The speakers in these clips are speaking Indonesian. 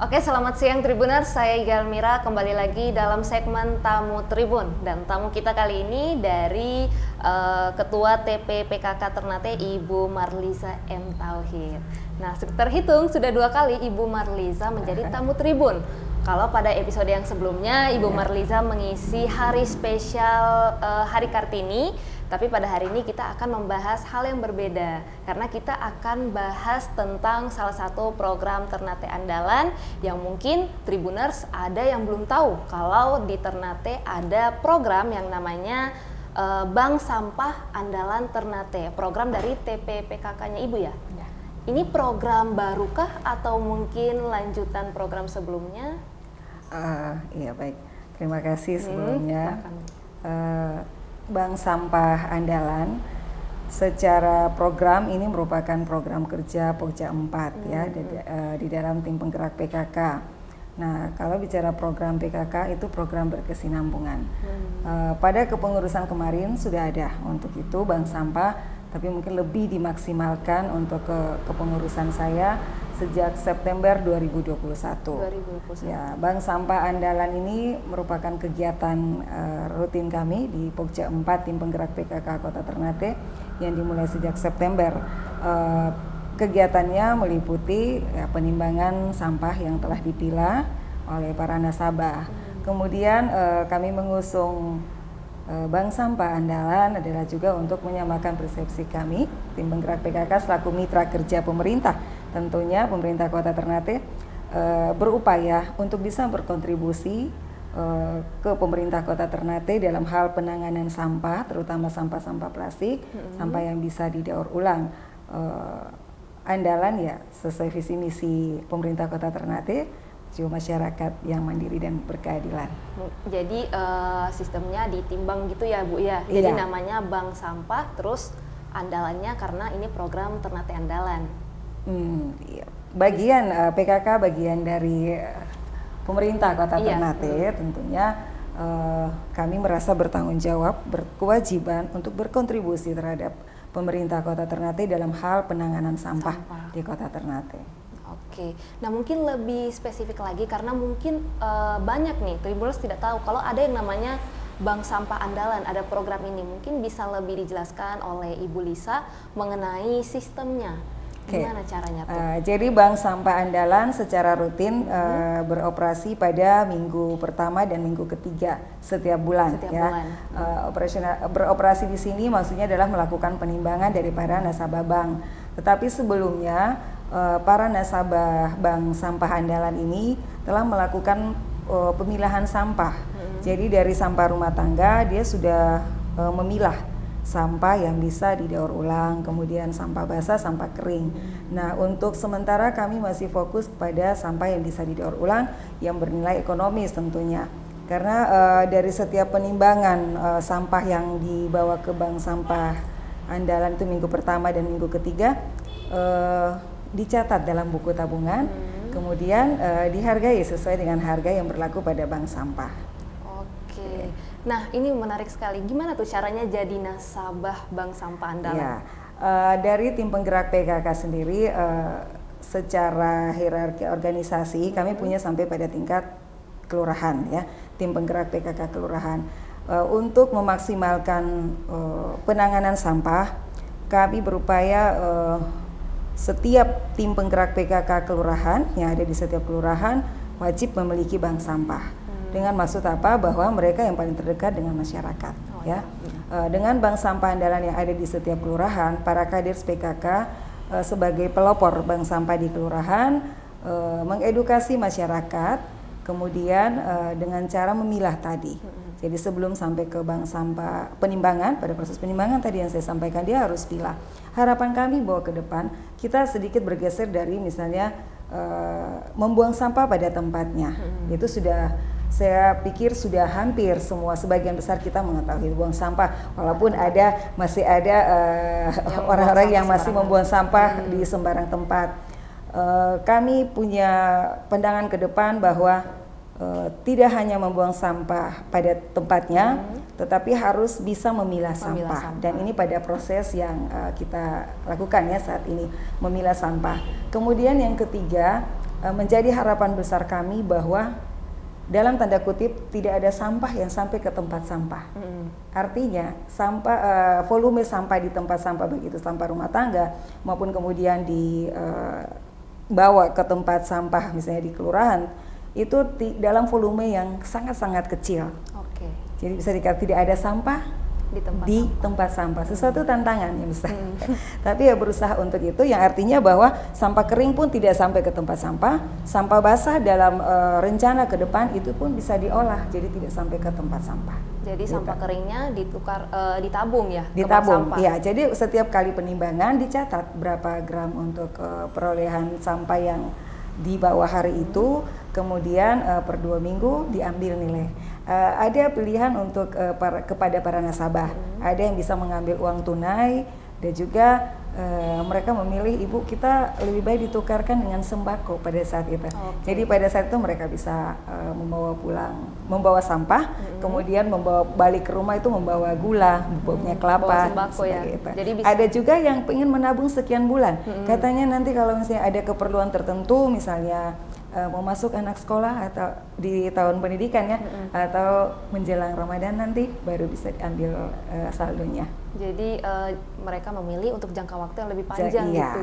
Oke, selamat siang Tribuners, saya Iga Almira kembali lagi dalam segmen Tamu Tribun. Dan tamu kita kali ini dari Ketua TP PKK Ternate, Ibu Marliza M. Tauhid. Nah, terhitung sudah 2 kali Ibu Marliza menjadi tamu Tribun. Kalau pada episode yang sebelumnya Ibu Marliza mengisi hari spesial Hari Kartini, tapi pada hari ini kita akan membahas hal yang berbeda karena kita akan bahas tentang salah satu program Ternate andalan yang mungkin Tribuners ada yang belum tahu kalau di Ternate ada program yang namanya Bank Sampah Andalan Ternate, program dari TP PKK-nya Ibu ya? Ya. Ini program barukah atau mungkin lanjutan program sebelumnya? Iya baik, terima kasih sebelumnya. Bank Sampah Andalan secara program ini merupakan program kerja Pokja 4 ya di dalam tim penggerak PKK. Nah, kalau bicara program PKK itu program berkesinambungan. Pada kepengurusan kemarin sudah ada untuk itu Bank Sampah, tapi mungkin lebih dimaksimalkan untuk kepengurusan saya sejak September 2021. Ya, Bank Sampah Andalan ini merupakan kegiatan rutin kami di Pokja 4 tim penggerak PKK Kota Ternate yang dimulai sejak September. Kegiatannya meliputi penimbangan sampah yang telah dipilah oleh para nasabah. Kemudian kami mengusung Bank Sampah Andalan adalah juga untuk menyamakan persepsi kami tim penggerak PKK selaku mitra kerja pemerintah. Tentunya pemerintah Kota Ternate berupaya untuk bisa berkontribusi ke pemerintah Kota Ternate dalam hal penanganan sampah, terutama sampah-sampah plastik, sampah yang bisa didaur ulang. Andalan ya sesuai visi misi pemerintah Kota Ternate, jiwa masyarakat yang mandiri dan berkeadilan. Jadi sistemnya ditimbang gitu ya Bu ya. Jadi namanya Bank Sampah, terus andalannya karena ini program Ternate Andalan. Bagian PKK bagian dari pemerintah Kota Ternate, tentunya kami merasa bertanggung jawab, berkewajiban untuk berkontribusi terhadap pemerintah Kota Ternate dalam hal penanganan sampah di Kota Ternate. Oke, nah mungkin lebih spesifik lagi karena mungkin banyak nih Tribuners tidak tahu kalau ada yang namanya Bank Sampah Andalan, ada program ini. Mungkin bisa lebih dijelaskan oleh Ibu Lisa mengenai sistemnya. Gimana caranya tuh? Jadi Bank Sampah Andalan secara rutin beroperasi pada minggu pertama dan minggu ketiga setiap bulan. Beroperasi di sini maksudnya adalah melakukan penimbangan dari para nasabah bank. Tetapi sebelumnya para nasabah Bank Sampah Andalan ini telah melakukan pemilahan sampah. Jadi dari sampah rumah tangga dia sudah memilah sampah yang bisa didaur ulang, kemudian sampah basah, sampah kering. Nah, untuk sementara kami masih fokus pada sampah yang bisa didaur ulang yang bernilai ekonomis tentunya. Karena dari setiap penimbangan sampah yang dibawa ke Bank Sampah Andalan itu minggu pertama dan minggu ketiga dicatat dalam buku tabungan, kemudian dihargai sesuai dengan harga yang berlaku pada bank sampah. Oke. Nah, ini menarik sekali. Gimana tuh caranya jadi nasabah Bank Sampah Andalan? Ya, dari tim penggerak PKK sendiri, secara hierarki organisasi kami punya sampai pada tingkat kelurahan ya, tim penggerak PKK kelurahan. Untuk memaksimalkan penanganan sampah, kami berupaya setiap tim penggerak PKK kelurahan yang ada di setiap kelurahan wajib memiliki bank sampah. Dengan maksud apa? Bahwa mereka yang paling terdekat dengan masyarakat. Dengan Bank Sampah Andalan yang ada di setiap kelurahan, para kader PKK sebagai pelopor bank sampah di kelurahan mengedukasi masyarakat, kemudian dengan cara memilah tadi. Jadi sebelum sampai ke bank sampah penimbangan, pada proses penimbangan tadi yang saya sampaikan dia harus pilah. Harapan kami bahwa ke depan kita sedikit bergeser dari misalnya membuang sampah pada tempatnya. Itu sudah, saya pikir sudah hampir semua, sebagian besar kita mengetahui buang sampah, walaupun masih ada orang-orang yang masih membuang sampah di sembarang tempat. Kami punya pandangan ke depan bahwa tidak hanya membuang sampah pada tempatnya, tetapi harus bisa memilah Memilah sampah. sampah. Dan ini pada proses yang kita lakukan ya saat ini, memilah sampah. Kemudian yang ketiga, menjadi harapan besar kami bahwa dalam tanda kutip tidak ada sampah yang sampai ke tempat sampah. Artinya volume sampah di tempat sampah, begitu sampah rumah tangga maupun kemudian dibawa ke tempat sampah misalnya di kelurahan, itu dalam volume yang sangat-sangat kecil. Oke. Jadi bisa dikatakan tidak ada sampah di tempat sampah. Sesuatu tantangan yang besar. Tapi ya berusaha untuk itu, yang artinya bahwa sampah kering pun tidak sampai ke tempat sampah, sampah basah dalam rencana ke depan itu pun bisa diolah, jadi tidak sampai ke tempat sampah. Jadi Gitu. sampah keringnya ditabung ya? ke bank Ditabung, sampah? iya. Jadi setiap kali penimbangan dicatat berapa gram untuk perolehan sampah yang di bawah hari itu, kemudian per 2 minggu diambil nilai. Ada pilihan untuk kepada para nasabah. Ada yang bisa mengambil uang tunai, dan juga mereka memilih, ibu kita lebih baik ditukarkan dengan sembako pada saat itu. Jadi pada saat itu mereka bisa membawa sampah, kemudian membawa balik ke rumah itu membawa gula, bubuknya kelapa, bawa sembako ya. itu. Jadi bisa. Ada juga yang ingin menabung sekian bulan. Katanya nanti kalau misalnya ada keperluan tertentu, misalnya mau masuk anak sekolah atau di tahun pendidikan ya, atau menjelang Ramadan nanti baru bisa diambil saldonya. Jadi mereka memilih untuk jangka waktu yang lebih panjang Iya. gitu.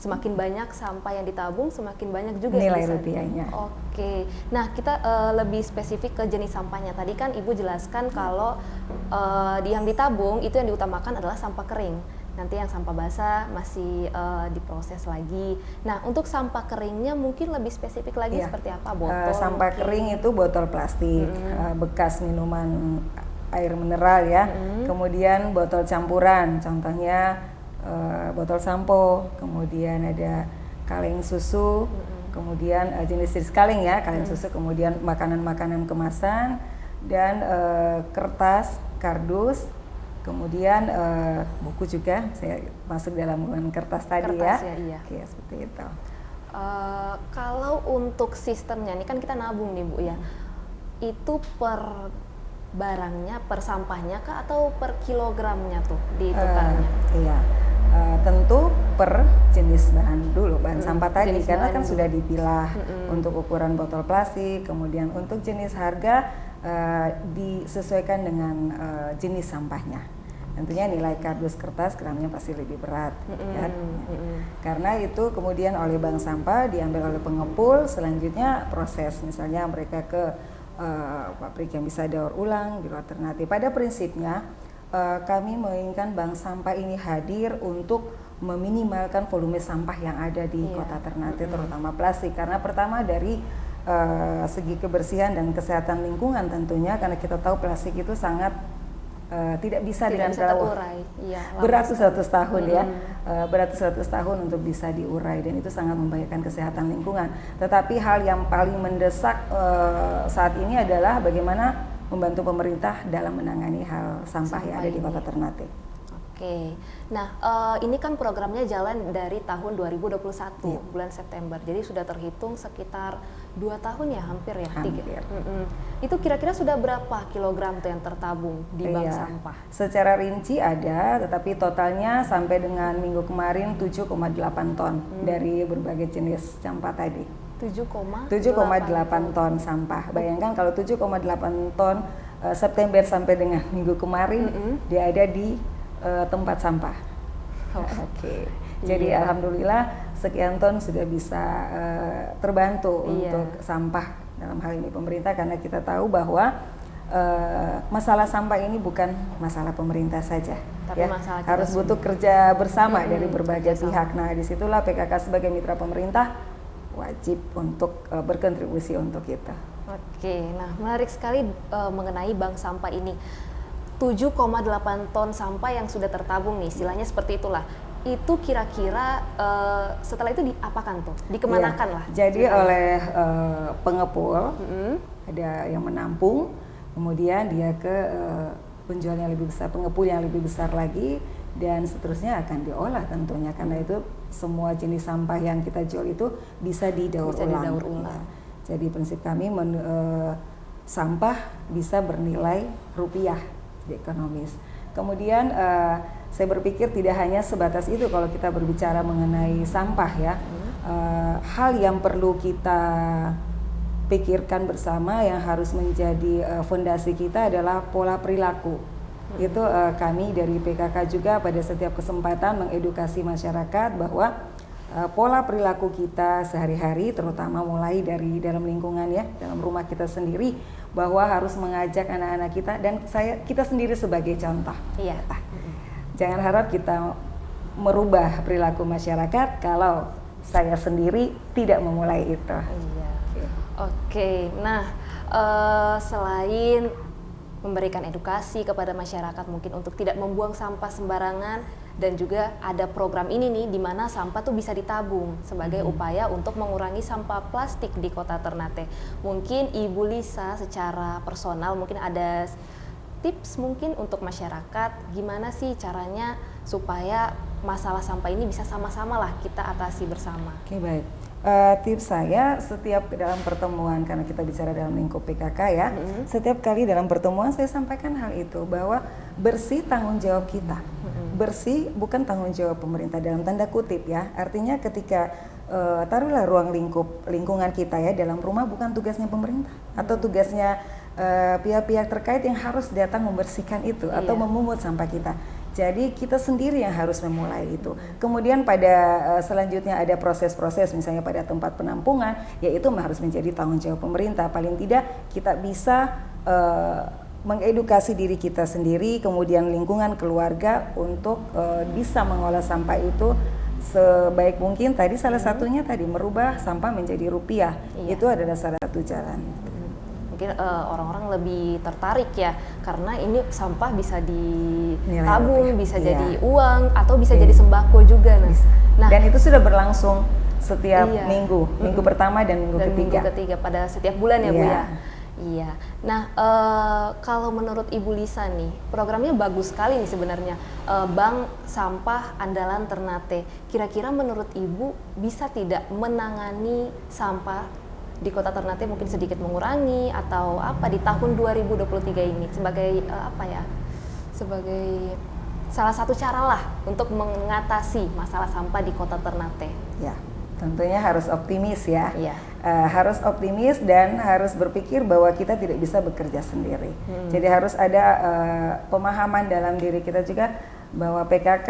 Semakin banyak sampah yang ditabung, semakin banyak juga yang Nilai bisa rupiahnya. Oke. Nah, kita lebih spesifik ke jenis sampahnya. Tadi kan Ibu jelaskan kalau yang ditabung itu yang diutamakan adalah sampah kering. Nanti yang sampah basah masih diproses lagi. Nah, untuk sampah keringnya mungkin lebih spesifik lagi seperti apa? Botol? Sampah kering itu botol plastik, bekas minuman air mineral ya, kemudian botol campuran, contohnya botol sampo, kemudian ada kaleng susu, kemudian jenis-jenis kaleng ya, kaleng susu, kemudian makanan-makanan kemasan, dan kertas, kardus, kemudian buku juga, saya masuk dalam golongan kertas tadi ya. Iya. Oke, seperti itu. Kalau untuk sistemnya, ini kan kita nabung nih Bu ya, itu per barangnya, per sampahnya kah atau per kilogramnya tuh ditukarnya? Iya, tentu per jenis bahan dulu, bahan sampah tadi, jenis karena bahan kan dulu. sudah dipilah untuk ukuran botol plastik, kemudian untuk jenis harga disesuaikan dengan jenis sampahnya. Tentunya nilai kardus kertas gramnya pasti lebih berat, ya. Karena itu kemudian oleh bank sampah diambil oleh pengepul, selanjutnya proses, misalnya mereka ke pabrik yang bisa daur ulang, biro alternatif. Pada prinsipnya kami menginginkan bank sampah ini hadir untuk meminimalkan volume sampah yang ada di kota Ternate, terutama plastik. Karena pertama dari segi kebersihan dan kesehatan lingkungan tentunya, karena kita tahu plastik itu sangat tidak bisa dengan terurai. Iya, beratus-ratus tahun ya, beratus-ratus tahun untuk bisa diurai, dan itu sangat membahayakan kesehatan lingkungan. Tetapi hal yang paling mendesak saat ini adalah bagaimana membantu pemerintah dalam menangani hal sampah yang ada di kota Ternate. Oke, nah ini kan programnya jalan dari tahun 2021 bulan September, jadi sudah terhitung sekitar 2 tahun ya, hampir ya? Hampir. 3. Itu kira-kira sudah berapa kilogram tuh yang tertabung di bank sampah? Secara rinci ada, tetapi totalnya sampai dengan minggu kemarin 7,8 ton dari berbagai jenis sampah tadi. 7,8 ton sampah. Bayangkan kalau 7,8 ton September sampai dengan minggu kemarin dia ada di tempat sampah. Oke. Jadi alhamdulillah sekian ton sudah bisa terbantu untuk sampah, dalam hal ini pemerintah, karena kita tahu bahwa masalah sampah ini bukan masalah pemerintah saja, tapi ya, masalah kita harus butuh kerja bersama dari berbagai pihak. Nah, disitulah PKK sebagai mitra pemerintah wajib untuk berkontribusi untuk kita. Oke, nah menarik sekali mengenai bank sampah ini. 7,8 ton sampah yang sudah tertabung nih, istilahnya seperti itulah. Itu kira-kira setelah itu diapakan tuh? Dikemanakan lah? Jadi oleh pengepul, ada yang menampung, kemudian dia ke penjual yang lebih besar, pengepul yang lebih besar lagi, dan seterusnya akan diolah tentunya, karena itu semua jenis sampah yang kita jual itu bisa didaur ulang. Ya. Jadi prinsip kami sampah bisa bernilai rupiah ekonomis. Kemudian saya berpikir tidak hanya sebatas itu kalau kita berbicara mengenai sampah ya. Hal yang perlu kita pikirkan bersama yang harus menjadi fondasi kita adalah pola perilaku. Itu kami dari PKK juga pada setiap kesempatan mengedukasi masyarakat bahwa pola perilaku kita sehari-hari, terutama mulai dari dalam lingkungan ya, dalam rumah kita sendiri, bahwa harus mengajak anak-anak kita dan kita sendiri sebagai contoh. Iya. Jangan harap kita merubah perilaku masyarakat kalau saya sendiri tidak memulai itu. Iya. Oke, nah selain memberikan edukasi kepada masyarakat mungkin untuk tidak membuang sampah sembarangan, dan juga ada program ini nih di mana sampah tuh bisa ditabung sebagai upaya untuk mengurangi sampah plastik di Kota Ternate. Mungkin Ibu Lisa secara personal mungkin ada tips mungkin untuk masyarakat gimana sih caranya supaya masalah sampah ini bisa sama-sama lah kita atasi bersama. Oke, baik. Tips saya setiap dalam pertemuan, karena kita bicara dalam lingkup PKK ya, setiap kali dalam pertemuan saya sampaikan hal itu bahwa bersih tanggung jawab kita. Bersih bukan tanggung jawab pemerintah dalam tanda kutip ya. Artinya ketika taruhlah ruang lingkungan kita ya dalam rumah bukan tugasnya pemerintah atau tugasnya pihak-pihak terkait yang harus datang membersihkan itu atau memungut sampah kita. Jadi kita sendiri yang harus memulai itu. Kemudian pada selanjutnya ada proses-proses misalnya pada tempat penampungan, yaitu harus menjadi tanggung jawab pemerintah. Paling tidak kita bisa mengedukasi diri kita sendiri, kemudian lingkungan keluarga untuk bisa mengolah sampah itu sebaik mungkin. Tadi salah satunya tadi merubah sampah menjadi rupiah. Itu adalah salah satu jalan. Mungkin orang-orang lebih tertarik ya karena ini sampah bisa ditabung, bisa jadi uang atau bisa jadi sembako juga. Nah, dan itu sudah berlangsung setiap minggu pertama dan minggu ketiga pada setiap bulan ya Bu ya. Iya. Nah, kalau menurut Ibu Lisa nih, programnya bagus sekali nih sebenarnya. Bank Sampah Andalan Ternate. Kira-kira menurut Ibu bisa tidak menangani sampah di Kota Ternate mungkin sedikit mengurangi atau apa di tahun 2023 ini sebagai sebagai salah satu cara lah untuk mengatasi masalah sampah di Kota Ternate? Ya, tentunya harus optimis ya. Harus optimis dan harus berpikir bahwa kita tidak bisa bekerja sendiri. Jadi harus ada pemahaman dalam diri kita juga bahwa PKK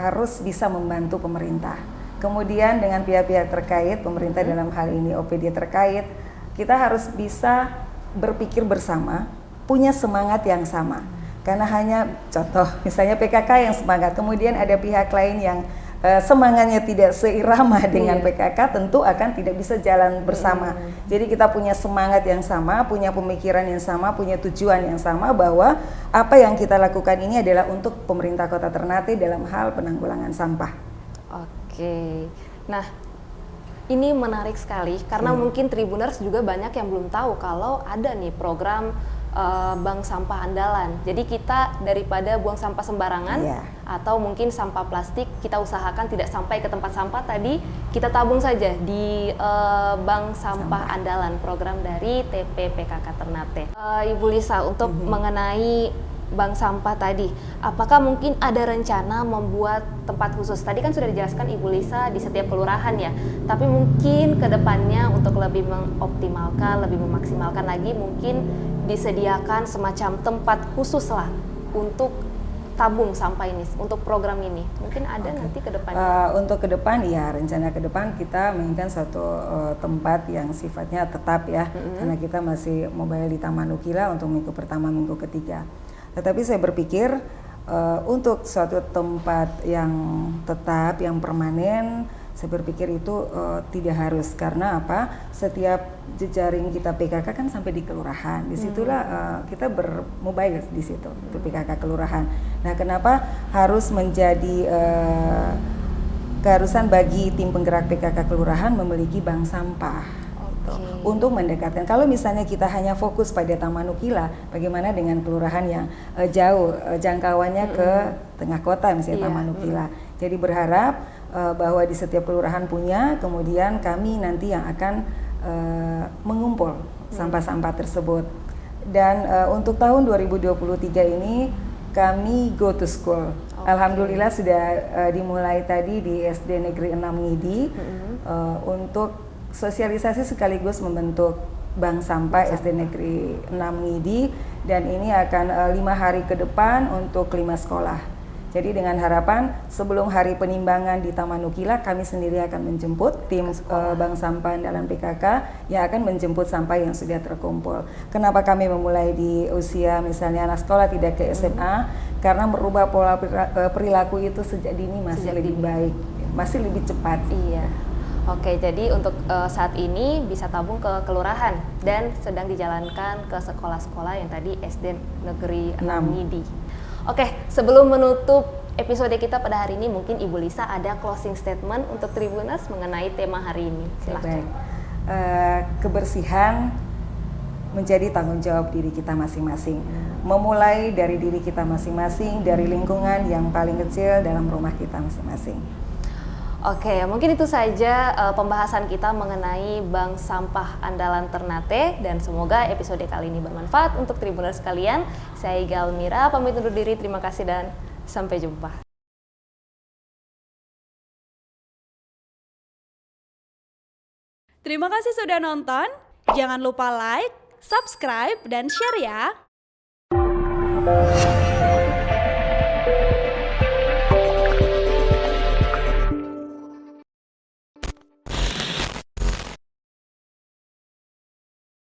harus bisa membantu pemerintah. Kemudian dengan pihak-pihak terkait, pemerintah dalam hal ini OPD terkait, kita harus bisa berpikir bersama, punya semangat yang sama. Karena hanya contoh, misalnya PKK yang semangat, kemudian ada pihak lain yang semangatnya tidak seirama dengan PKK, tentu akan tidak bisa jalan bersama. Jadi kita punya semangat yang sama, punya pemikiran yang sama, punya tujuan yang sama bahwa apa yang kita lakukan ini adalah untuk pemerintah Kota Ternate dalam hal penanggulangan sampah. Oke, nah ini menarik sekali karena mungkin Tribuners juga banyak yang belum tahu kalau ada nih program Bank Sampah Andalan. Jadi kita daripada buang sampah sembarangan atau mungkin sampah plastik, kita usahakan tidak sampai ke tempat sampah tadi, kita tabung saja di Bank Sampah Andalan, program dari TP PKK Ternate. Ibu Lisa, untuk mengenai bank sampah tadi, apakah mungkin ada rencana membuat tempat khusus? Tadi kan sudah dijelaskan Ibu Lisa di setiap kelurahan ya, tapi mungkin ke depannya untuk lebih mengoptimalkan, lebih memaksimalkan lagi, mungkin disediakan semacam tempat khusus lah untuk tabung sampah ini, untuk program ini. Mungkin ada nanti ke depannya. Untuk ke depan ya, rencana ke depan kita menginginkan satu tempat yang sifatnya tetap ya, karena kita masih mobile di Taman Ukila untuk minggu pertama, minggu ketiga. Tetapi saya berpikir untuk suatu tempat yang tetap, yang permanen, saya berpikir itu tidak harus. Karena apa? Setiap jejaring kita PKK kan sampai di kelurahan. Disitulah kita bermobile di situ, itu PKK kelurahan. Nah, kenapa harus menjadi keharusan bagi tim penggerak PKK kelurahan memiliki bank sampah? Untuk mendekatkan. Kalau misalnya kita hanya fokus pada Taman Ukila, bagaimana dengan kelurahan yang jauh jangkauannya ke tengah kota, misalnya Taman Ukila. Jadi berharap bahwa di setiap kelurahan punya, kemudian kami nanti yang akan mengumpul sampah-sampah tersebut. Dan untuk tahun 2023 ini kami go to school. Alhamdulillah sudah dimulai tadi di SD Negeri 6 Ngidi untuk sosialisasi sekaligus membentuk Bank Sampah SD Negeri 6 Ngidi, dan ini akan 5 hari ke depan untuk 5 sekolah. Jadi dengan harapan sebelum hari penimbangan di Taman Nukila, kami sendiri akan menjemput tim Bank Sampah Andalan PKK yang akan menjemput sampah yang sudah terkumpul. Kenapa kami memulai di usia misalnya anak sekolah tidak ke SMA? Karena merubah pola perilaku itu sejak dini masih lebih baik, masih lebih cepat. Iya. Oke, jadi untuk saat ini bisa tabung ke kelurahan dan sedang dijalankan ke sekolah-sekolah yang tadi SD Negeri 6 Ngidi. Oke, sebelum menutup episode kita pada hari ini, mungkin Ibu Lisa ada closing statement untuk Tribuners mengenai tema hari ini. Silakan. Kebersihan menjadi tanggung jawab diri kita masing-masing. Memulai dari diri kita masing-masing, dari lingkungan yang paling kecil dalam rumah kita masing-masing. Oke, mungkin itu saja pembahasan kita mengenai Bank Sampah Andalan Ternate, dan semoga episode kali ini bermanfaat untuk Tribuners sekalian. Saya Iga Almira, pamit undur diri, terima kasih dan sampai jumpa. Terima kasih sudah nonton, jangan lupa like, subscribe, dan share ya!